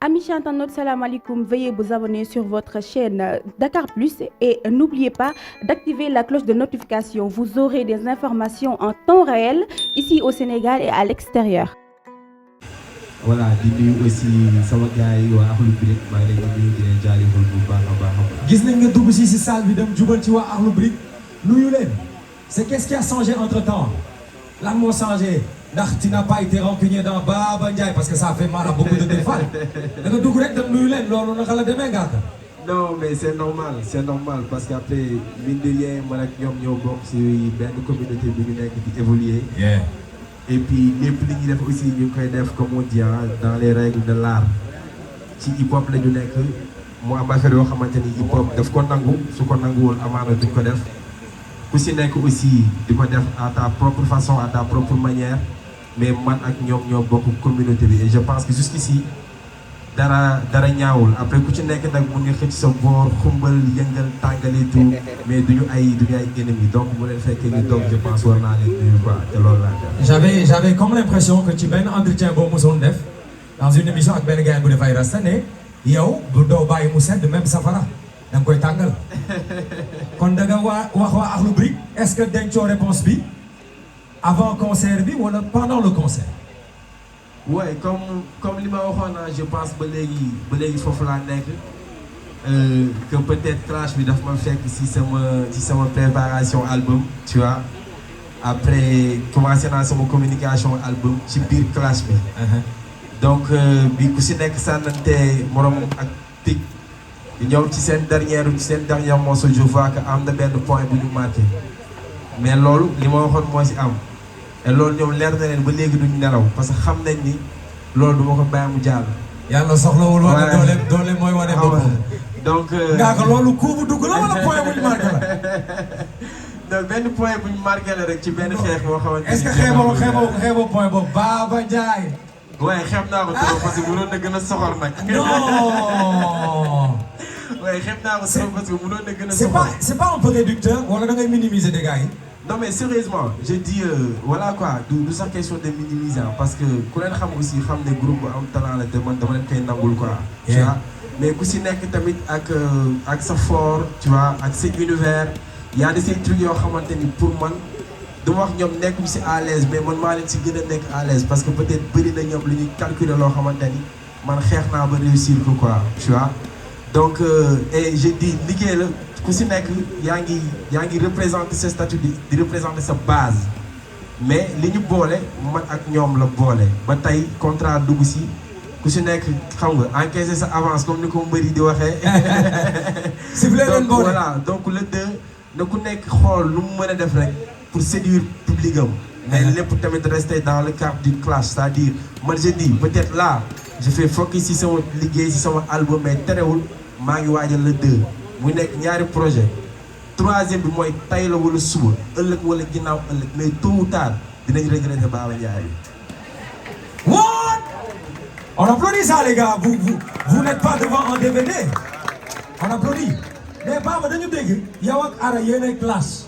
Amis internautes, salam alaikum. Veuillez vous abonner sur votre chaîne Dakar Plus et n'oubliez pas d'activer la cloche de notification. Vous aurez des informations en temps réel ici au Sénégal et à l'extérieur. Voilà di nuyu aussi sama gars yi waa Akhlou Brick maa ngi leen di nuyu di leen jaajëfal bu baax a baax a baax. gis nañ nga dugg si salle bi dem jubal ci waa Akhlou Brick nuyu leen c'est qu'est-ce qui a changé entre temps lan moo changé ndax tu n'as pas été rancunier dans Baba Ndiaye parce que ça fait mal à beaucoup de tes fans da nga dugg rek dem nuyu leen loolu naka la demee gàtt. non mais c'est normal parce que après mine de rien man ak ñoom ñoo bokk si benn communauté bi ñu nekk di évoluer. et puis lépp li ñuy def aussi ñu ngi koy def comme on dit dans les règles de l'art ci hip hop la ñu nekk mu am affaire yoo xamante ni hip hop daf ko nangu su ko nanguwul amaana duñ ko def ku si nekk aussi di ko def à ta propre façon à ta propre manière mais man ak ñoom ñoo bokk communauté bi et je pense que jusqu'ici dara ñaawul après ku ci nekk nag mu ngi xëcc sa boor xumbal yëngal tàngale tout mais duñu ay ennemis donc bu leen fekkee ñu toog je pense war naa leen nuyu quoi te loolu laa def. j'avais comme l'impression que ci benn entretien boo mosoon def dans une émission ak benn gars bu def ay rasta ne yow bu doo bàyyi mu sedd même safara da nga koy tàngal kon da nga wax waa Akhlou Brick est-ce que dencoo réponse bi avant concert bi wala pendant le concert. ouais comme li ma waxoon na je pense ba léegi foofu laa nekk que peut-être clash bi daf ma fekk ci sama préparation album tu vois après commencé naa sama communication album ci biir clash bi. donc bi ku ci nekk sànnante moroom ak tig ñoom ci seen dernier morceau je vois que am na benn point bu ñu marqué mais loolu li ma waxoon moo ci am. et loolu ñoom leer na leen ba léegi duñu nelaw parce que xam nañ ni loolu du ma ko bàyyi mu jàll. yàlla soxlawul wala doole mooy wane boppam. donc. ngaa ko loolu coup bu dugg la wala point bu ñu marqué la. donc benn point bu ñu marqué la rek ci benn xeex boo xamante ni. est-ce que xeeboo point boobu Baba Ndiaye. waaye xeeb naa ko trop parce que mënoon na gën a soxor nag. non. waaye xeeb naa ko trop parce que mënoon na gën a soxor. c'est pas un peu réducteur wala da ngay minimiser des gars yi. non mais sérieusement je dis voilà quoi du sax question de minimiser parce que ku leen xam aussi xam ne groupe bu am talent la te man dama leen koy nangul quoi. tu vois mais ku si nekk tamit ak sa fort tu vois ak sa univers y a des trucs yoo xamante ni pour man du ma wax ñoom nekkuñu si à l'aise mais man maa leen si gën a nekk à l'aise parce que peut-être bëri na ñoom lu ñuy calculer loo xamante ni man xeex naa ba réussir ko quoi tu vois donc et je dis liggéey la. ku si nekk yaa ngi représenter sa statut di représenter sa base mais li ñu boole man ak ñoom la boole ba tey contrat dugg si ku si nekk xam nga encaisser sa avance comme ni ko mbëri di waxee. donc voilà donc le deux na ku nekk xool lu mu mën a def rek pour séduire public am. mais lépp tamit rester dans le cadre du clash c'est-à-dire man je dis peut-être là je fais focus si sama liggéey si sama album mais terewul maa ngi waajal le deux. mu nekk ñaari projet troisième bi mooy tay la wala suba ëllëg wala ginnaaw ëllëg mais tôt ou tard dinañ regretter Baba Ndiaye. What? On applaudit ça les gars vous n'êtes pas devant un DVD on applaudit mais Baba dañu dégg yow ak Ara yéenay clash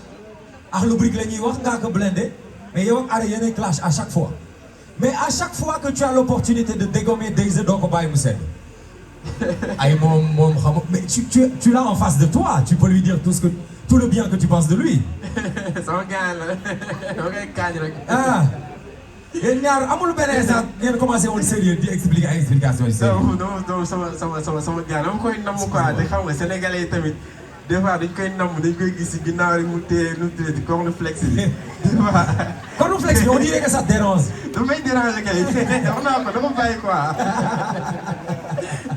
Akhlou Brick la ñuy wax ngaa ko blindé mais yow ak Ara yéenay clash à chaque fois mais à chaque fois que tu as l'opportunité de dégommer Dayz doo ko bàyyi mu sedd. ay moom xam mais tu l'as en face de toi tu peux lui dire tout le bien que tu penses de lui. sama gaañ la dama koy kaañ rek. ah yéen ñaar amul benn instant ngeen commencé woon sérieux di expliquer ay explications yu sérieux. non sama gaañ dama koy namm quoi te xam nga sénégalais yi tamit des fois dañ koy namm dañ koy gis si ginnaaw rek mu téye nu mu téye di cornflakes bi des fois. cornflakes bi on dirait que ça te dérange. damay déranger kay wax naa ko dama bàyyi quoi.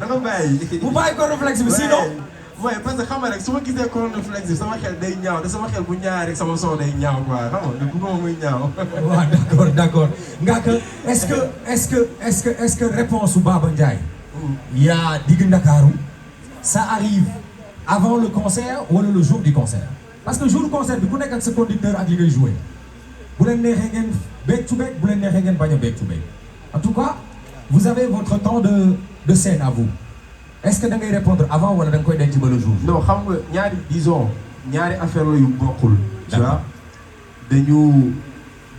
dama bàyyi. bu bàyyi cornflakes bi sinon. oui parce que xam nga rek su ma gisee cornflakes bi sama xel day ñaaw te sama xel bu ñaawee rek sama son day ñaaw quoi xam nga du bëgguma muy ñaaw. waaw d'accord nga que est-ce que réponse su Baba Ndiaye. yaa digg Ndakaaru ça arrive avant le concert wala le jour du concert parce que jour du concert bi ku nekk ak sa conducteur ak li ngay joué bu leen neexee ngeen beeg cu beeg bu leen neexee ngeen bañ a beeg cu beeg en tout cas vous avez votre temps de scène à vous est-ce que da ngay répondre avant wala da nga koy denc ba le jour. non xam nga ñaari affaire la yu bokkul. tu vois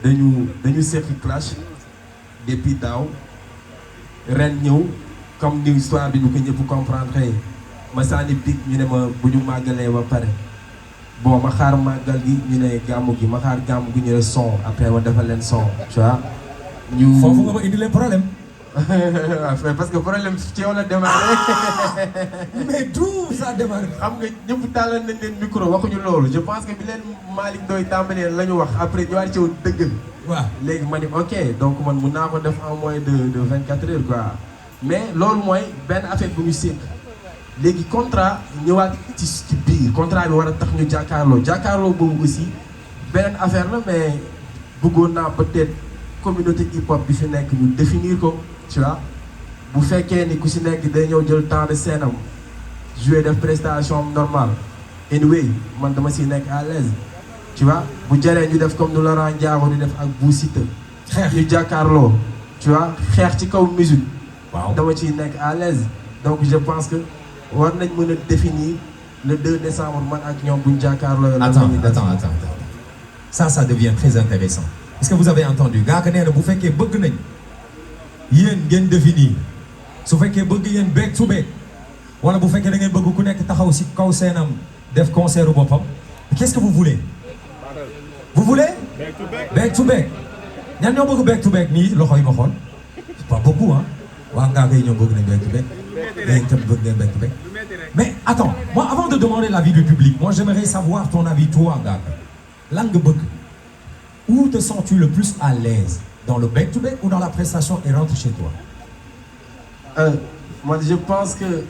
dañu seqi clash depuis daaw ren ñëw comme ni histoire bi bu ko ñëpp comprendre ma sànni big ñu ne ma bu ñu màggalee ba pare bon ma xaar màggal gi ñu ne gàmmu gi ma xaar gàmmu gi ñu ne son après ma defal leen son tu vois. ñu foofu nga ma indi leen problème. parce que problème ci yow la démarré. mais d'où ça démarré. xam nga ñëpp tàllal nañ leen micro waxuñu loolu je pense que bi leen Malick Ndoye tàmbalee la ñu wax après ñu war ci yow dëggal. waaw léegi ma ni ok donc man mun naa ko def en moins de 24 heures quoi mais loolu mooy benn affaire bu ñu séq léegi contrat ñëwaat ci biir contrat bi war a tax ñu jàkkaarloo boobu aussi beneen affaire la mais bëggoon naa peut-être communauté hip hop bi fi nekk ñu définir ko tu vois bu fekkee ni ku si nekk day ñëw jël temps de scène am jouer def prestation normale anyway man dama si nekk à l'aise tu vois bu jëree ñu def comme nu Laurent Ndiago di def ak Bou Siteu xeex ñu jàkkaarloo tu vois xeex ci kaw musique waaw dama ciy nekk à l'aise donc je pense que war nañ mën a définir le 2 décembre man ak ñoom buñ jàkkaarloo. attends ça devient très intéressant est-ce que vous avez entendu gaa ka nee na bu fekkee bëgg nañ yéen ngeen définir su fekkee bëgg yéen back to back wala bu fekkee da ngeen bëgg ku nekk taxaw si kaw seenam def concert boppam qu'est-ce que vous voulez back to back ñan ñoo bëgg back to back nii loxo yi ma xool c'est pas beaucoup hein waa ngaa koy ñoo bëgg nañ back to back léegi tam bëgg ngeen back to back mais attends moi avant de demander l'avis du public moi j'aimerais savoir ton avis toi ngaa lan nga bëgg où te sens-tu le plus à l'aise dans le back to back ou dans la prestation et rentre chez toi moi je pense que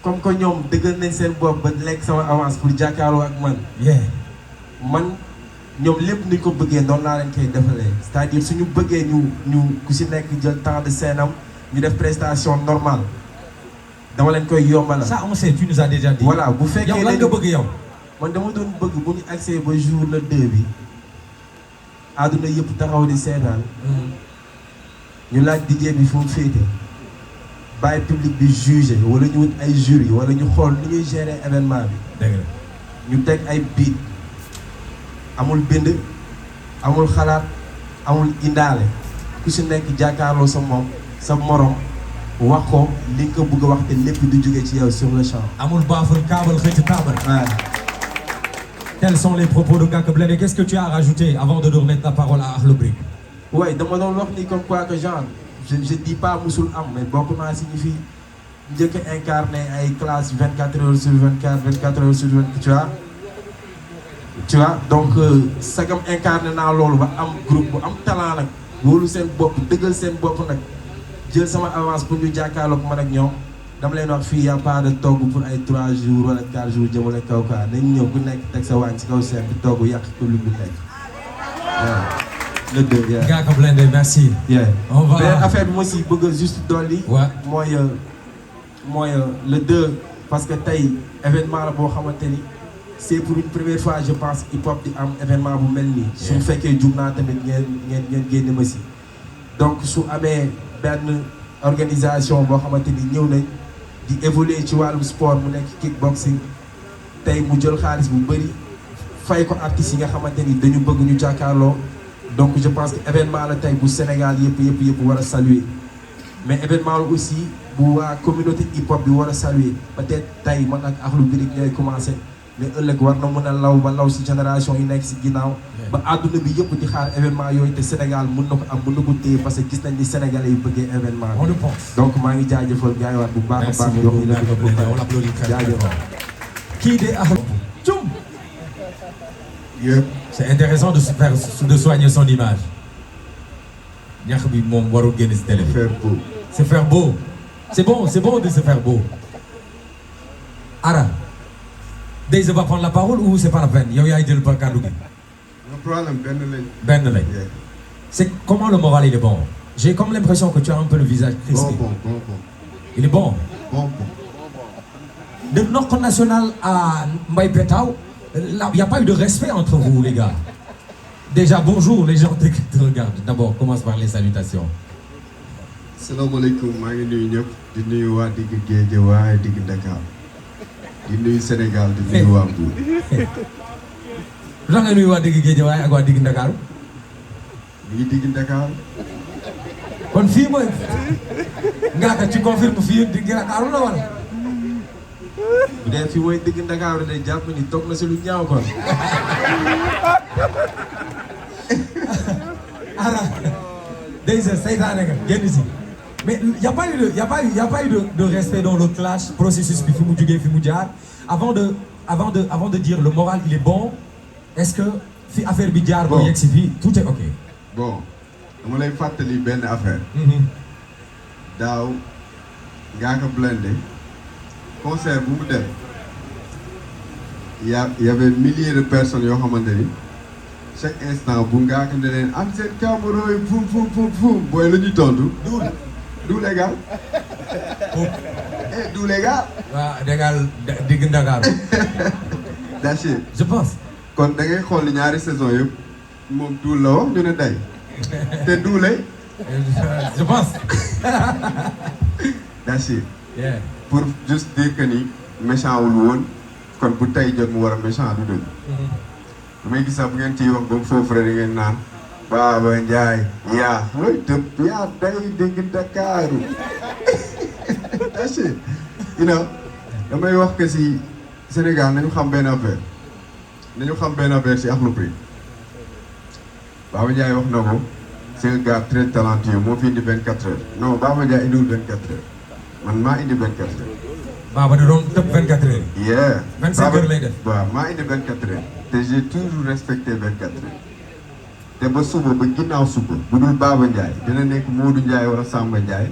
comme que ñoom dëggal nañ seen bopp ba lekk sama avance pour jàkkaarloo ak man man ñoom lépp ni ko bëggee noonu laa leen koy defalee c'est-à-dire suñu bëggee ñu ku si nekk jël temps de scène am ñu def prestation normale dama leen koy yombalal. ça on sait tu nous as déjà dit. voilà bu fekkee yow lan nga bëgg yow. man dama doon bëgg bu ñu accès ba jour le 2 bi àdduna yëpp taxaw di seetaan ñu laaj DJ bi fu mu féete bàyyi public bi jugé wala ñu wut ay jury wala ñu xool ni ñuy gérer événement bi. dëgg la ñu teg ay beat amul bind amul xalaat amul indaale ku si nekk jàkkaarloo sa moom sa morom wax ko li nga ko bëgg a wax te lépp du jóge ci yow sur le champ. amul baaful kaabal xëcc taabal. Tels sont les propos de Ngaaka Blindé. Qu'est-ce que tu as rajouté avant de remettre la parole à Akhlou Brick? Ouais, dama doon wax ni comme quoi que genre je dis pas musul am mais bokk naa si ñu fi njëkk a incarné ay classe 24 heures sur 24 24 heures sur 24 tu vois donc sagam incarné naa loolu ba am groupe bu am talent nag wóolu seen bopp dëggal seen bopp nag jël sama avance pour ñu jàkkaarloog man ak ñoom dama leen wax fii y a pas de togg pour ay 3 jours wala 4 jours jëmale kaw quoi nañ ñëw ku nekk teg sa waañ si kaw seen di togg yàq ko lu mu nekk waaw. le 2 yeah. Ngaaka Blindé merci. Yeah. On va beneen affaire bi ma si bëgg a juste dolli. Ouais. mooy le 2 parce que tey événement la boo xamante ni c'est pour une première fois je pense hip hop di am événement bu mel nii. su fekkee jug naa tamit ngeen génn ma si. donc su amee benn organisation boo xamante ni ñëw nañ di évoluer ci wàllum sport mu nekk kickboxing tey mu jël xaalis bu bëri fay ko artistes yi nga xamante ni dañu bëgg ñu jàkkaarloo. donc je pense que événement la tey bu Sénégal yëpp war a saluer mais événement la aussi bu waa communauté hip hop bi war a saluer peut-être tey man ak Akhlou Brick ñooy commencé mais ëllëg war na mën a law ba law si génération yi nekk si ginnaaw ba àdduna bi yëpp di xaar événement yooyu te Sénégal mën na ko am mën na ko téye parce que gis nañ ni Sénégalais yi bëggee événement on le pense. donc maa ngi jaajëfal gars yi waat bu baax a baax yox yi la ko on l'applaudit très très fort. Kii de Akhlou Tchoum. C'est intéressant de soigner son image. ñax bi moom warul génn si télé bi. Se faire beau. C'est bon de se faire beau. Ara. Deyza va prendre la parole ou c'est pas la peine yow yaay jël par kàddu gi. Le problème benn lañ. C'est comment le moral il est bon. J'ai comme l'impression que tu as un peu le visage crispé. Bon. Il est bon. Bon. De Nord National à Mbaye Pétaw, là, il n'y a pas eu de respect entre vous, les gars. Déjà, bonjour, les gens te regardent. D'abord, commence par les salutations. Salaamaaleykum maa ngi nuyu ñëpp di nuyu waa digg Guédiawaye digg Dakar di nuyu Sénégal di nuyu waa Mbour. lu tax nga nuyu waa digg Guédiawaye ak waa digg Dakar. ñu ngi digg Dakar. kon fii mooy Ngaaka ci confirme fii digg Ndakaaru la wala. bu dee fii mooy digg Ndakaaru day jàpp ni toog na si lu ñaaw kon. Ara déjà saytaane nga génn si mais y a pas eu de respect dans le clash processus bi fi mu jógee fi mu jaar avant de dire le moral il est bon est-ce que fi affaire bi jaar ba yegg si fii tout est ok. bon dama lay fàttali benn affaire. daaw Ngaaka Blindé concert bu mu def y avait milliers de personnes yoo xamante ni chaque instant bu Ngaaka ne leen am seen caméra yi fum booy la ñuy tontu. du légal. du légal. waaw légal digg Ndakaaru. Daché. je pense. kon da ngay xool ñaari saison yëpp moom duul la wax ñu ne day te duulay. je pense. Daché. yeah. pour juste dire que ni méchant wul woon kon bu tey jot mu war a méchant du dëgg. damay gis sax bu ngeen ciy wax ba mu foofu rek da ngeen naan Baba Ndiaye yaa looy tëb yaa day dégg Dakaaru. Daché. you know damay wax que si Sénégal nañu xam benn affaire si Akhlou Brick. Baba Ndiaye wax na ko c'est un gars très talentueux moo fi indi 24 heures non Baba Ndiaye indiwul 24 heures man maa indi 24 heures. Baba da doon tëb 24 heures. yeah 25 heures lay def. waaw maa indi 24 heures te j'ai toujours respecté 24 heures te ba suba ba ginnaaw suba bu dul Baba Ndiaye dina nekk Modou Ndiaye wala Samba Ndiaye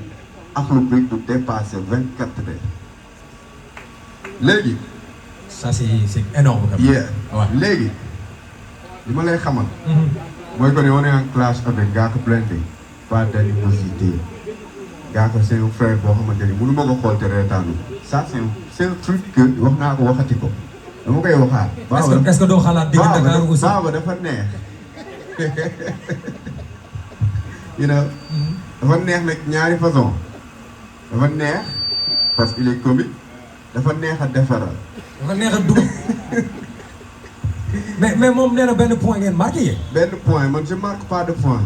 Akhlou Brick du dépasser 24 heures léegi. ça c'est énorme quand même. yeah léegi li ma lay xamal. mooy que ne on est en clash avec Ngaaka Blindé pas d'animosité Ngaaka c'est un frère boo xamante ni mënu ma ko xool te reetaanu ça c'est un truc que wax naa ko waxati ko dama koy waxaat. est-ce que doo xalaat digg Dakar aussi Baba dafa neex. you know dafa neex nag ñaari façon dafa neex parce qu'il est comique dafa neex a defaral. dafa neex a dugg. mais moom nee na benn point ngeen marqué yéen. benn point man je marque pas de point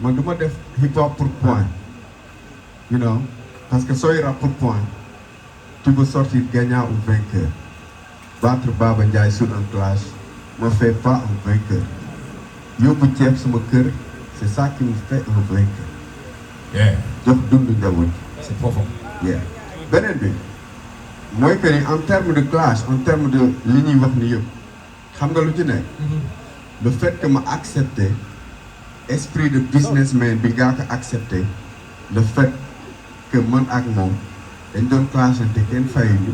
man du ma def hip hop pour point you know parce que sooy rap pour point tu peux sortir gagnant ou vainqueur battre Baba Ndiaye sur un clash me fait pas un vainqueur yóbbu ceeb sama kër c'est ça qui me fait un vainqueur. jox dund njaboot. c'est profond. beneen bi mooy que ni en terme de clash en terme de li ñuy wax ni yëpp. xam nga lu ci nekk. le fait que ma accepté esprit de businessman bi ngaa ko accepté le fait que man ak moom dañ doon clashante kenn fayuñu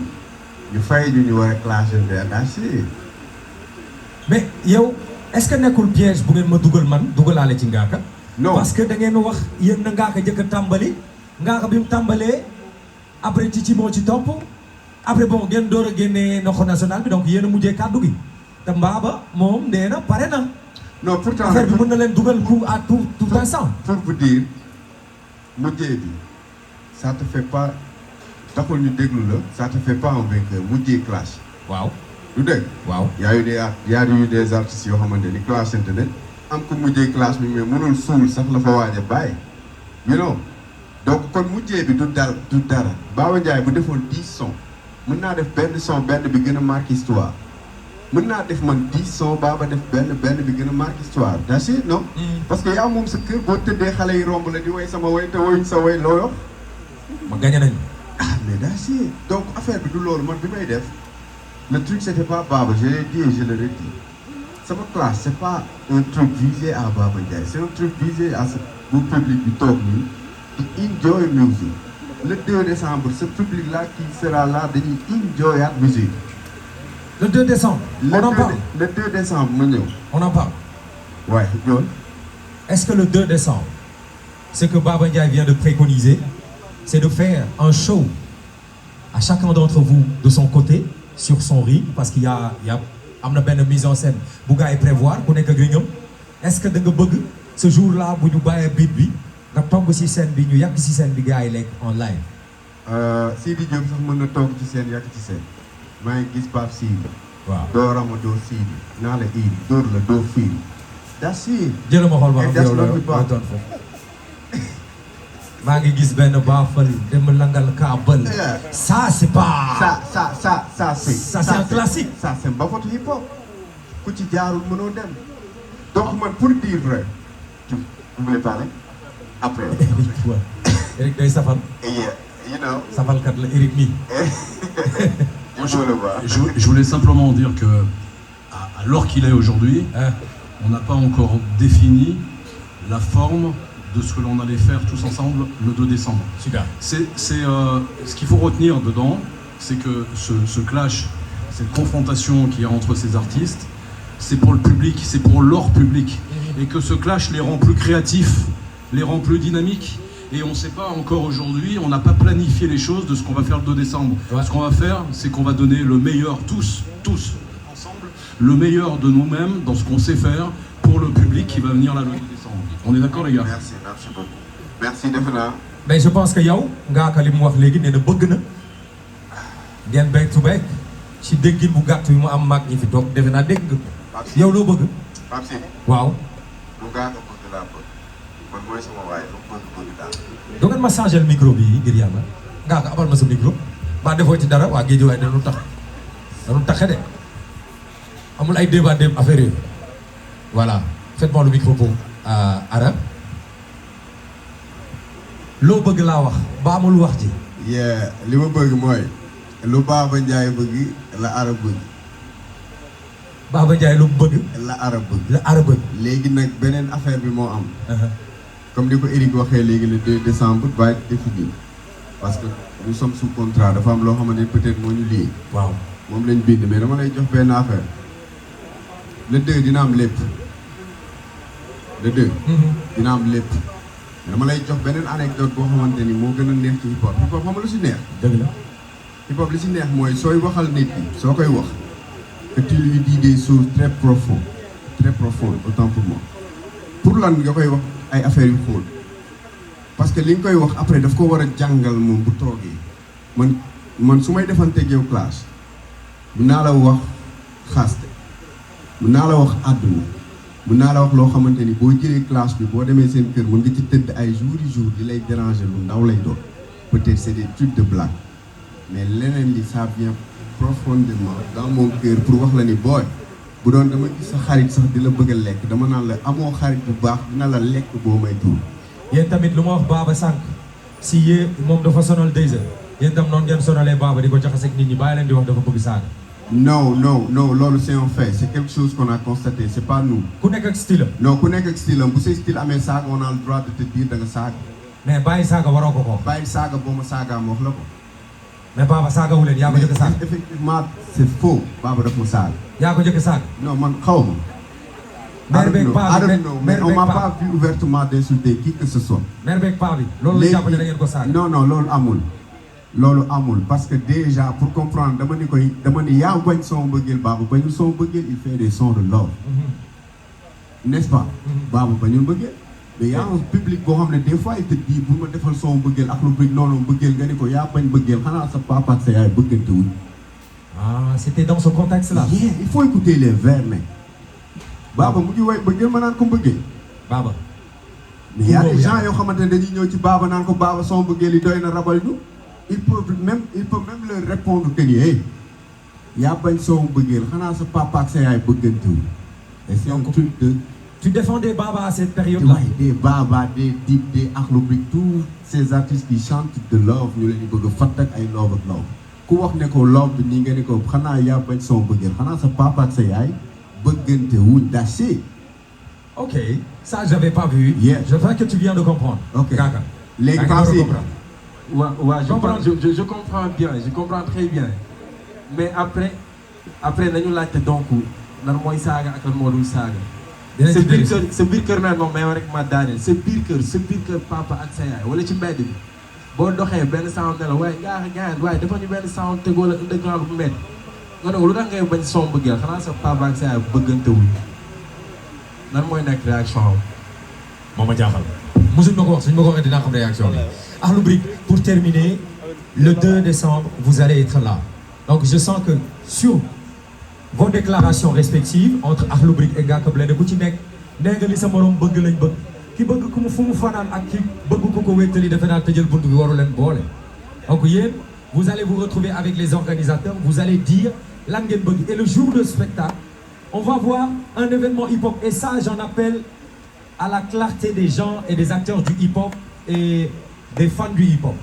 ñu fayuñu ñu war a clashante Daché. mais yow est-ce que nekkul piège bu ngeen ma dugal man dugalaale ci Ngaaka. non parce que da ngeen wax yéen na Ngaaka jëkk a tàmbali Ngaaka bi mu tàmbalee après ci moo ci topp après bon ngeen door a génnee noxo national bi donc yéen a mujjee kàddu gi. te Mbaba moom nee na pare na. non pourtant affaire bi mën na leen dugal coup à tout instant. pour vous dire mujjee bi ça te fait pas taxul ñu déglu la ça te fait pas un vainqueur mujjee clash. waaw du dégg. waaw y a eu des artistes yoo xamante ni clashante ne am ko mujjee clash bi mais mënul suul sax la fa waaj a bàyyi. you know donc kon mujjee bi du dara Baba Ndiaye bu defoon 10 sons mën naa def benn son benn bi gën a marqué histoire. mën naa def man 10 sons Baba def benn bi gën a marqué histoire Daché non. parce que yaa moom sa kër boo tëddee xale yi romb la di woy sama woy te woyuñ sa woy loo yor. ma gagné nañu. mais Daché donc affaire bi du loolu man bi may def le truc c'était pas Baba je l'ai dit et je le redis sama classe c'est pas un truc visé à Baba Ndiaye c'est un truc visé à ce bu public bi toog nii di enjoy music le 2 décembre ce public là qui sera là dañuy enjoy at musique. Le 2 décembre. On en parle. Le 2 décembre ma ñëw. On en parle. Ouais, John. Est-ce que le 2 décembre, ce que Baba Ndiaye vient de préconiser, c'est de faire un show à chacun d'entre vous de son côté, sur son rythme, parce qu'il y a am na benn mise en scène bu gars yi prévoir ku nekk ak ñoom. Est-ce que da nga bëgg ce jour-là bu ñu bàyyee beat bi nga togg ci scène bi ñu yàgg ci scène bi gars yi lekk en live. Sidi Diop sax mën na toog ci scène yàgg ci scène. maa ngi gis Pape Sidi. waaw doo rama doo Sidi naa la indi dóor la doo fiiri. Daché. jëlal ma xool ba am yow la doon foofu. maa ngi gis benn baafal dem langal kaabal. Ça c'est pas. Ça c'est un classique. Ça c'est mbapatu hip hop. ku ci jaarul mënoo dem. donc man pour dire vrai. vous voulez parler après. Eric day safal. You know. Safalkat la Eric mi. Je voulais simplement dire que à l'heure qu'il est aujourd'hui, on n'a pas encore défini la forme de ce que l'on allait faire tous ensemble le 2 décembre. Super. Ce qu'il faut retenir dedans, c'est que ce clash, cette confrontation qu'il y a entre ces artistes, c'est pour le public, c'est pour leur public. Et que ce clash les rend plus créatifs, les rend plus dynamiques. Et on ne sait pas encore aujourd'hui, on n'a pas planifié les choses de ce qu'on va faire le 2 décembre. Ouais. Ce qu'on va faire, c'est qu'on va donner le meilleur, tous ensemble, le meilleur de nous-mêmes dans ce qu'on sait faire pour le public qui va venir là le 2 décembre. On est d'accord les gars? Merci beaucoup. Merci Defna. Mais je pense que yow Ngaaka li mu wax léegi nee na bëgg na ngeen back to back ci déggin bu gàtt yu mu am mag ñi fi toog defe naa dégg nga ko. Yow loo bëgg? Pape Sidi. Waaw. lu Ngaaka bëgg laa bëgg. man mooy sama waay lu bëgg daal. doo ngeen ma changer le micro bi ngir yàlla Ngaaka abal ma sa micro ba defoo ci dara waa géej waay dañu taxe de amul ay débat affaire yi voilà faites-moi le micro pour Ara loo bëgg laa wax ba amul wax ji. li ma bëgg mooy lu Baba Ndiaye bëgg la Ara bëgg. Baba Ndiaye lu bëgg. la Ara bëgg. la Ara bëgg. léegi nag beneen affaire bi moo am. comme ni ko Eric waxee léegi le 2 décembre va être défini parce que nous sommes sous contrat dafa am loo xamante ne peut-être moo ñu lii. waaw moom lañ bind mais dama lay jox benn affaire le 2 dina am lépp. le 2. dina am lépp. dama lay jox beneen anecdote boo xamante ni moo gën a neex ci hip hop hip hop xam nga lu si neex. dëgg la. hip hop li si neex mooy sooy waxal nit ki soo koy wax que tu lui dis des choses très profondes autant pour moi. pour lan nga koy wax ay affaires yu xóol parce que li nga koy wax après daf ko war a jàngal moom bu toogee man su may defanteeg yow classe mun naa la wax xaaste mun naa la wax àdduna mun naa la wax loo xamante ni boo jëlee classe bi boo demee seen kër mën nga ci tëdd ay jours li lay déranger lu ndaw lay doon peut-être c'est des trucs de blague mais leneen li ça vient profondément dans mon cœur pour wax la ni booy bu doon dama gis sa xarit sax di la bëgg a lekk dama naan la amoo xarit bu baax dina la lekk boo may tuur. yéen tamit lu ma wax Baba sànq si yee moom dafa sonal 2 heures yéen tam noonu ngeen sonalee Baba di ko jaxase ak nit ñi bàyyi leen di wax dafa bëgg saaga. non loolu c'est un fait c'est quelque chose qu'on a constaté c'est pas nous. ku nekk ak style am. non ku nekk ak style am bu say style amee saaga on a le droit de te dire da nga saaga. mais bàyyi saaga waroo ko ko. bàyyi saaga boo ma saagaa ma wax la ko. mais Baba saaga wu leen yaa ko njëkk a saaga. effectivement c'est faux Baba daf ma saaga. yaa ko njëkk a saaga. non man xaw ma. mère beeg paa bi mais on m'a pas vu ouvertement d'insulter qui que ce soit. mère beeg paa bi loolu la jàpp ne da ngeen ko saaga. non loolu amul parce que déjà pour comprendre dama ni yaa bañ son bëggeel Baba bañul son bëggeel il fait des sons de love. n'est-ce pas. Baba bañul bëggeel. mais y a un public boo xam ne des fois il te dit bu ma defal son bëggeel ak lu bëgg noonu bëggeel nga ni ko yaa bañ bëggeel xanaa sa papa ak sa yaay bëggante wuñ. ah c'était dans ce contexte-là. il faut écouter les vers ne. Baba mu ngi way bëggeel ma naan ko bëggeel. Baba. mais y a des gens yoo xamante ne dañuy ñëw ci Baba naan ko Baba son bëggeel yi doy na rabal ñu. il peut même leur répondre que ni hey yaa bañ son bëggeel xanaa sa papa ak sa yaay bëggante wuñ. et c'est un truc de. Tu défendais Baba à cette période-là. Oui, des Baba, des Dip, des Akhlou Brick, tous ces artistes qui chantent de love, ñu leen di bëgg a fàtt ak ay love ak love. ku wax ne ko love bi nii nga ne ko xanaa yaa bañ son bëggeel xanaa sa papa ak sa yaay bëggante wuñ dasi. Ok, ça j'avais pas vu. Yeah. Je vois que tu viens de comprendre. Ok. Kaka. léegi passé. je comprends bien, je comprends très bien. Mais après nañu laajte donc lan mooy saaga ak lan moo dul saaga. sa biir kër naan moom may rek ma daaneel sa biir kër papa ak sa yaay wala ci mbedd bi boo doxee benn sound ne la waaye waaye dafa ñu benn sound tegoo la underground bu mbedd nga ne ko lu tax ngay bañ son bëggeel xanaa sa papa ak sa yaay bëggante wuñ nan mooy nekk réaction am. moo ma jaaxal. mosuñ ma ko wax suñ ma ko waxee dinaa xam réaction bi. Akhlou Brick, pour terminer, le 2 décembre vous allez être là donc je sens que sur vos déclarations respectives entre Akhlou Brick et Ngaaka Blindé ku ci nekk nee nga li sa morom bëgg lañ bëgg ki bëgg ku mu fu mu fanaan ak ki bëgg ku ko wéttali defe naa tëjal bunt bi waru leen boole donc yéen vous allez vous retrouver avec les organisateurs vous allez dire lan ngeen bëgg et le jour de spectacle on va voir un événement hip-hop et ça j'en appelle à la clarté des gens et des acteurs du hip-hop et des fans du hip-hop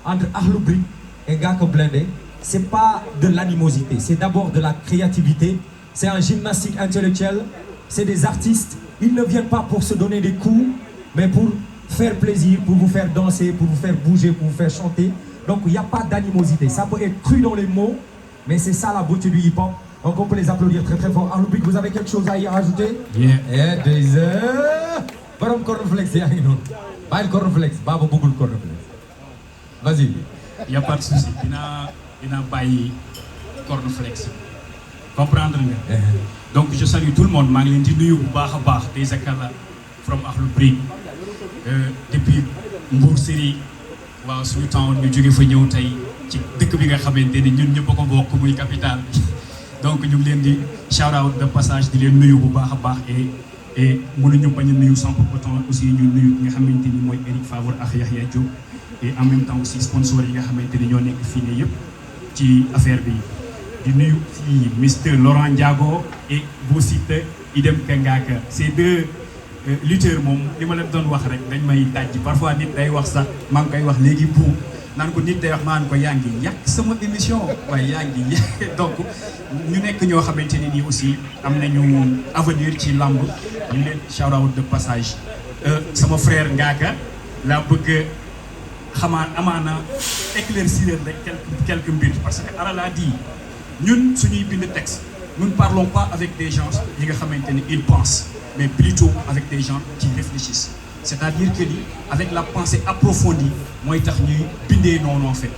entre Akhlou Brick et Ngaaka Blindé c'est pas de l'animosité c'est d'abord de la créativité c'est un gymnastique intellectuel c'est des artistes ils ne viennent pas pour se donner des coups mais pour faire plaisir pour vous faire danser pour vous faire bouger pour vous faire chanter donc il n'y a pas d'animosité ça peut être cru dans les mots mais c'est ça la beauté du hip-hop donc on peut les applaudir très très fort Akhlou Brick vous avez quelque chose à y rajouter Yeah. Des borom cornflakes yaa ngi noonu bàyyil cornflakes Baba bëggul cornflakes vas-y y a pas de souci dina bàyyi cornflakes comprendre nga donc je salue tout le monde maa ngi leen di nuyu bu baax a baax tey Zakala from Akhlou Brick depuis Mbour Série waaw suñu temps ñu jóge fa ñëw tey ci dëkk bi nga xamante ni ñun ñëpp a ko bokk muy capitale bi donc ñu ngi leen di shout out de passage di leen nuyu bu baax a baax et mënuñu bañ a nuyu sans pour autant aussi ñu nuyu nga xamante ni mooy Eric Favre ak Yahya Diop et en même temps aussi sponsors yi nga xamante ni ñoo nekk fii nii yëpp ci affaire bi di nuyu fii Mr Laurent Ndiago et Bou Siteu idem ka Ngaaka ces deux lutteurs moom li ma leen doon wax rek dañ may tàjji parfois nit day wax sax maa ngi koy wax léegi bu naan ko nit day wax maa ngi ko yaa ngi yàq sama émission waaye yaa ngi yàq donc ñu nekk ñoo xamante ne nii aussi am nañu avenir ci lamb ñu leen shout out de passage sama frère Ngaaka laa bëgg xamaa amaana éclaircir rek quelques mbir parce que Ara l'a dit ñun suñuy bind texte nous ne parlons pas avec des gens yi nga xamante ni ils pensent mais plutôt avec des gens qui réfléchissent c'est-à-dire que ni avec la pensée approfondie mooy tax ñuy bindee noonu en fait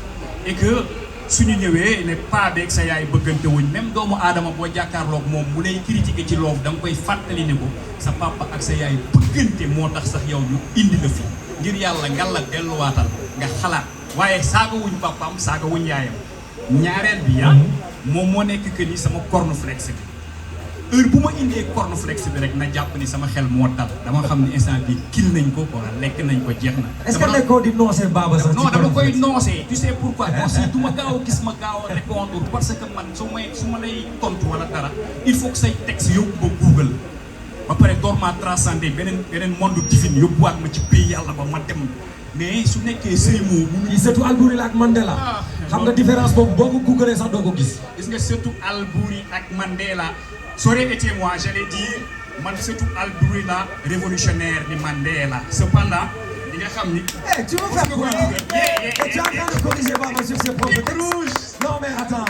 et que suñu ñëwee ne pas beeg sa yaay bëggante wuñ même doomu aadama boo jàkkaarloog moom mu lay critiquer ci loofu da nga koy fàttali ne ko sa papa ak sa yaay bëggante moo tax sax yow ñu indi la fi ngir yàlla nga la delluwaatal nga xalaat waaye saaga wuñ papaam saaga wuñ yaayam ñaareel bi moom moo nekk que ni sama cornflakes bi heure bu ma indee cornflakes bi rek na jàpp ni sama xel moo dal dama xam ne instant bi kil nañ ko quoi lekk nañ ko jeex na. est-ce que nekkoo di noosee Baba sax non dama koy noosee tu sais pourquoi aussi du ma gaaw a gis ma gaaw a répondre parce que man su ma lay tontu wala dara il faut que say texte yóbbu ba Google ba pare door maa transcender beneen monde divin yóbbuwaat ma ci pays yàlla ba ma dem mais su nekkee sëy moo yi surtout Albouri la ak Mandela xam nga différence boobu boo ko googlee sax doo ko gis gis nga surtout Albouri ak Mandela ça aurait été moi j'allais dire man surtout Albouri la révolutionnaire ni Mandela cependant li nga xam ni tu veux faire quoi tu es en train de corriger Baba sur ses propres textes non mais attends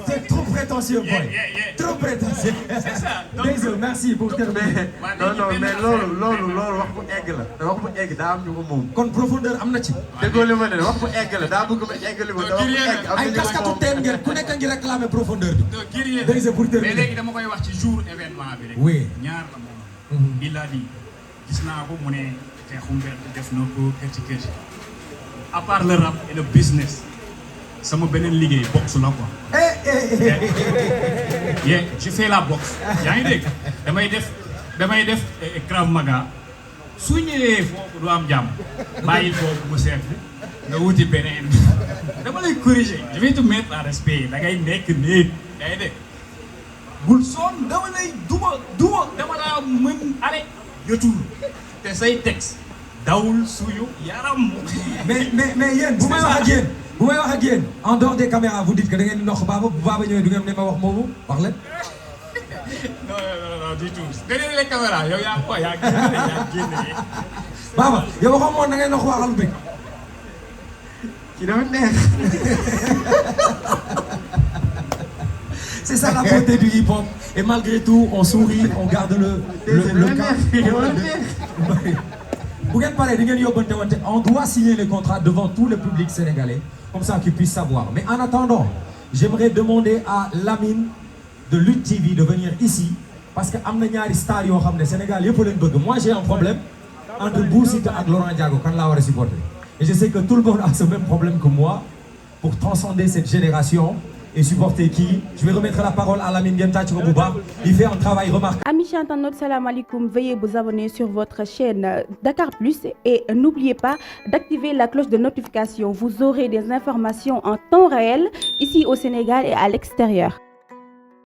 c'est trop prétentieux boy trop prétentieux c'est ça désolé merci pour terminer non mais loolu wax bu egg la wax bu egg daa am ñu ko moom kon profondeur am na ci déggoo li ma ne wax bu egg la daa bëgg ma eggali ko da wax bu egg ay kaskatu teen ngeen ku nekk ngi réclamer profondeur bi désolé pour terminer mais léegi dama koy wax ci jour événement bi rek oui ñaar la moom il a dit gis naa ko mu ne xeexu mbedd def na ko kër ci à part le rap et le business sama beneen liggéey boxe la quoi. je fais la boxe yaa ngi dégg damay def Krav Maga su ñëwee foofu du am jàmm bàyyil foofu mu seet nga wuti beneen dama lay corriger je vais te mettre en respect da ngay nekk néeg yaa ngi dégg bul sonn dama lay duma dama laa mën ale jotul te say texte dawul suyu yaram. mais yéen bu may wax ak yéen en dehors des caméras vous dites que da ngeen di nox Baba bu Baba ñëwee du ngeen ne ma wax moomu wax leen. non du tout derrière les caméras yow yaa génne. Baba yow waxoon moom da ngay nox waa Akhlou Brick. ki dafa neex. C'est ça la beauté du hip-hop et malgré tout on sourit on garde le cap. Bu ngeen paree di ngeen yóbbante wante on doit signer les contrats devant tout le public sénégalais comme ça qu'ils puissent savoir mais en attendant j'aimerais demander à Lamine de Lutte TV de venir ici parce que am na ñaari stars yoo xam ne Sénégal yëpp leen bëgg moi j'ai un problème entre Bou Siteu ak Laurent Ndiago kan laa war a supporter et je sais que tout le monde a ce même problème que moi pour transcender cette génération et supporter qui? Je vais remettre la parole à Lamine Genta Tchirobouba. Il fait un travail remarquable. Amis internautes, salam alaikum. Veuillez vous abonner sur votre chaîne Dakar Plus et n'oubliez pas d'activer la cloche de notification. Vous aurez des informations en temps réel ici au Sénégal et à l'extérieur.